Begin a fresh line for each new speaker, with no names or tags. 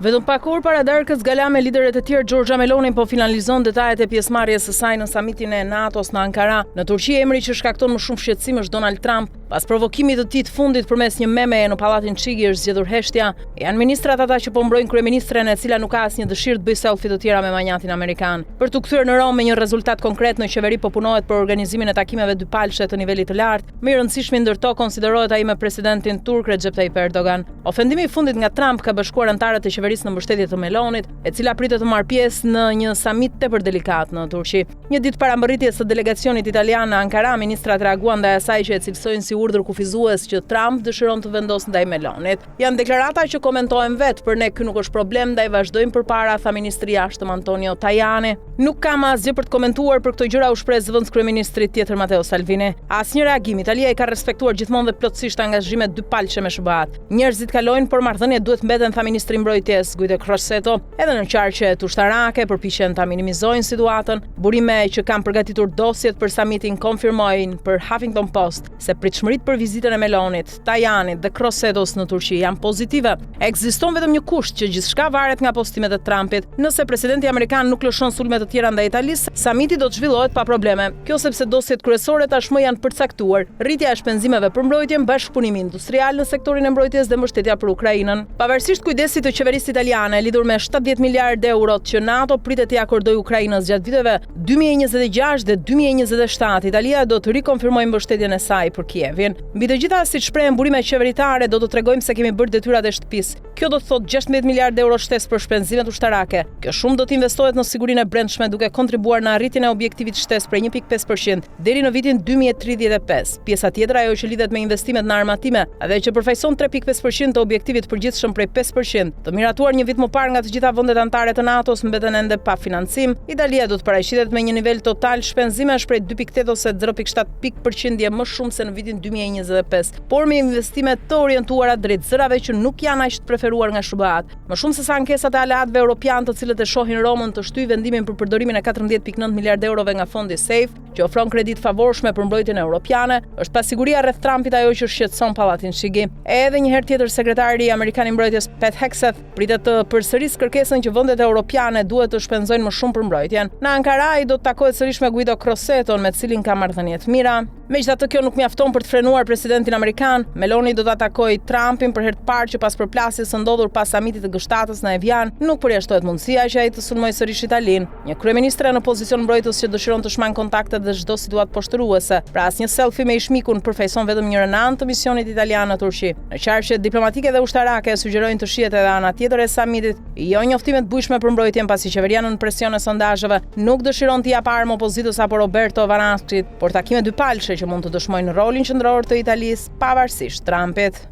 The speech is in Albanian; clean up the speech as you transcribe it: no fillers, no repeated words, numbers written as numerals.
Vetëm pak orë para darkës gala me liderët e tjerë, Giorgia Meloni po finalizon detajet e pjesëmarrjes së saj në samitin e NATO-s në Ankara. Në Turqi emri që shkakton më shumë shqetësim është Donald Trump. Pas provokimit të tij të fundit përmes një meme në pallatin Chigi është zgjedhur heshtja. Janë ministrat ata që po mbrojnë kryeministren e cila nuk ka asnjë dëshirë të bëjë selfie të tjera me manjatin amerikan. Për t'u kthyer në Rom me një rezultat konkret, në qeveri po punohet për organizimin e takimeve dypalshe të nivelit të lartë. Më i rëndësishmi ndërto konsiderohet ai me presidentin turk Recep Tayyip Erdogan. Ofendimi i fundit nga Trump ka bashkuar anëtarët e qeverisë në mbështetje të Melonit, e cila pritet të marrë pjesë në një samit tepër delikat në Turqi. Një ditë para mbërritjes së delegacionit italian në Ankara, ministrat reaguan ndaj asaj që e cilësojnë si urdhër kufizues që Trump dëshiron të vendosë ndaj Melonit. Janë deklarata që komentojnë vetë, për ne ky nuk është problem, ndaj vazhdojmë përpara, tha ministri i jashtëm Antonio Tajani. Nuk kam asgjë për të komentuar për këto gjëra, u shpreh zëvendës kryeministrit tjetër Matteo Salvini. Asnjë reagim. Italia i ka respektuar gjithmonë dhe plotësisht angazhimet dypalshe me SBA-t. Njerëzit kalojnë, por marrëdhëniet duhet mbeten, tha ministri i mbrojtjes Guido Crosetto. Edhe në qarqet ushtarake përpiqen ta minimizojnë situatën. Burime që kanë përgatitur dosjet për samitin konfirmojnë për Huffington Post se pritshmëritë për vizitën e Melonit, Tajanit dhe Crosettos në Turqi janë pozitive. Ekziston vetëm një kusht, që gjithçka varet nga postimet e Trumpit. Nëse presidenti amerikan nuk lëshon sulme të tjera ndaj Italisë, samiti do të zhvillohet pa probleme. Kjo sepse dosjet kryesore tashmë janë përcaktuar: rritja e shpenzimeve për mbrojtjen, bashkëpunimi industrial në sektorin e mbrojtjes dhe mbështetja për Ukrainën. Pavarësisht kujdesit të qeverisë italiane lidhur me 70 miliardë euro që NATO pritet t'i akordojë Ukrainës gjatë viteve 2026 dhe 2027, Italia do të rikonfirmojë mbështetjen e saj për Kievin. Mbi të gjitha, siç shprehen burimet qeveritare, do të tregojmë se kemi bërë detyrat e shtëpisë. Kjo do të thotë 16 miliardë euro shtesë për shpenzimet ushtarake. Kjo shumë do të investohet në sigurinë e brendshme, duke kontribuar në arritjen e objektivit shtesë prej 1.5% deri në vitin 2035. Pjesa tjetër, ajo që lidhet me investimet në armatime dhe që përfaqëson 3.5% të objektivit përgjithshëm prej 5%, të miratuar një vit më parë nga të gjitha vendet anëtare të NATO-s, mbeten ende pa financim. Italia do të paraqitet me një nivel total shpenzimesh prej 2.8 ose 0.7% më shumë se në vitin 2025, por me investime të orientuara drejt zërave që nuk janë aq të preferuar nga SBA-t. Më shumë se sa ankesat e aleatëve europian, të cilët e shohin Romën të shtyjë vendimin për përdorimin e 14.9 miliardë eurove nga fondi SAFE, që ofron kredit favorshme për mbrojtjen europiane, është pasiguria rreth Trumpit ajo që shqetëson pallatin Chigi. Edhe një herë tjetër, sekretari amerikan i mbrojtjes Pete Hegseth pritet të përsërisë kërkesën që vendet europiane duhet të shpenzojnë më shumë për mbrojtjen. Në Ankara ai do të takohet sërish me Guido Crosetto, me të cilin ka marrëdhënie të mira. Megjithatë, kjo nuk mjafton për të frenuar presidentin amerikan. Meloni do ta takojë Trumpin për herë të parë që pas përplasjes së ndodhur pas samitit të Gështatës në Evian, nuk përjashtohet mundësia që ai të sulmojë sërish Italinë. Një kryeministre në pozicion mbrojtës që dëshiron të shmang kontaktet dhe çdo situatë poshtëruese. Pra asnjë selfie me ish-mikun përfaqëson vetëm një anë të misionit italian në Turqi. Në qarqet diplomatike dhe ushtarake sugjerojnë të shihet edhe ana tjetër e samitit, jo njoftime të bujshme për mbrojtjen, pasi qeveria nën presion e sondazheve nuk dëshiron t'i japë armë opozitës apo Roberto Varaskit, por takime dypalshe që mund të dëshmojnë rolin qendror të Italisë pavarësisht Trumpit.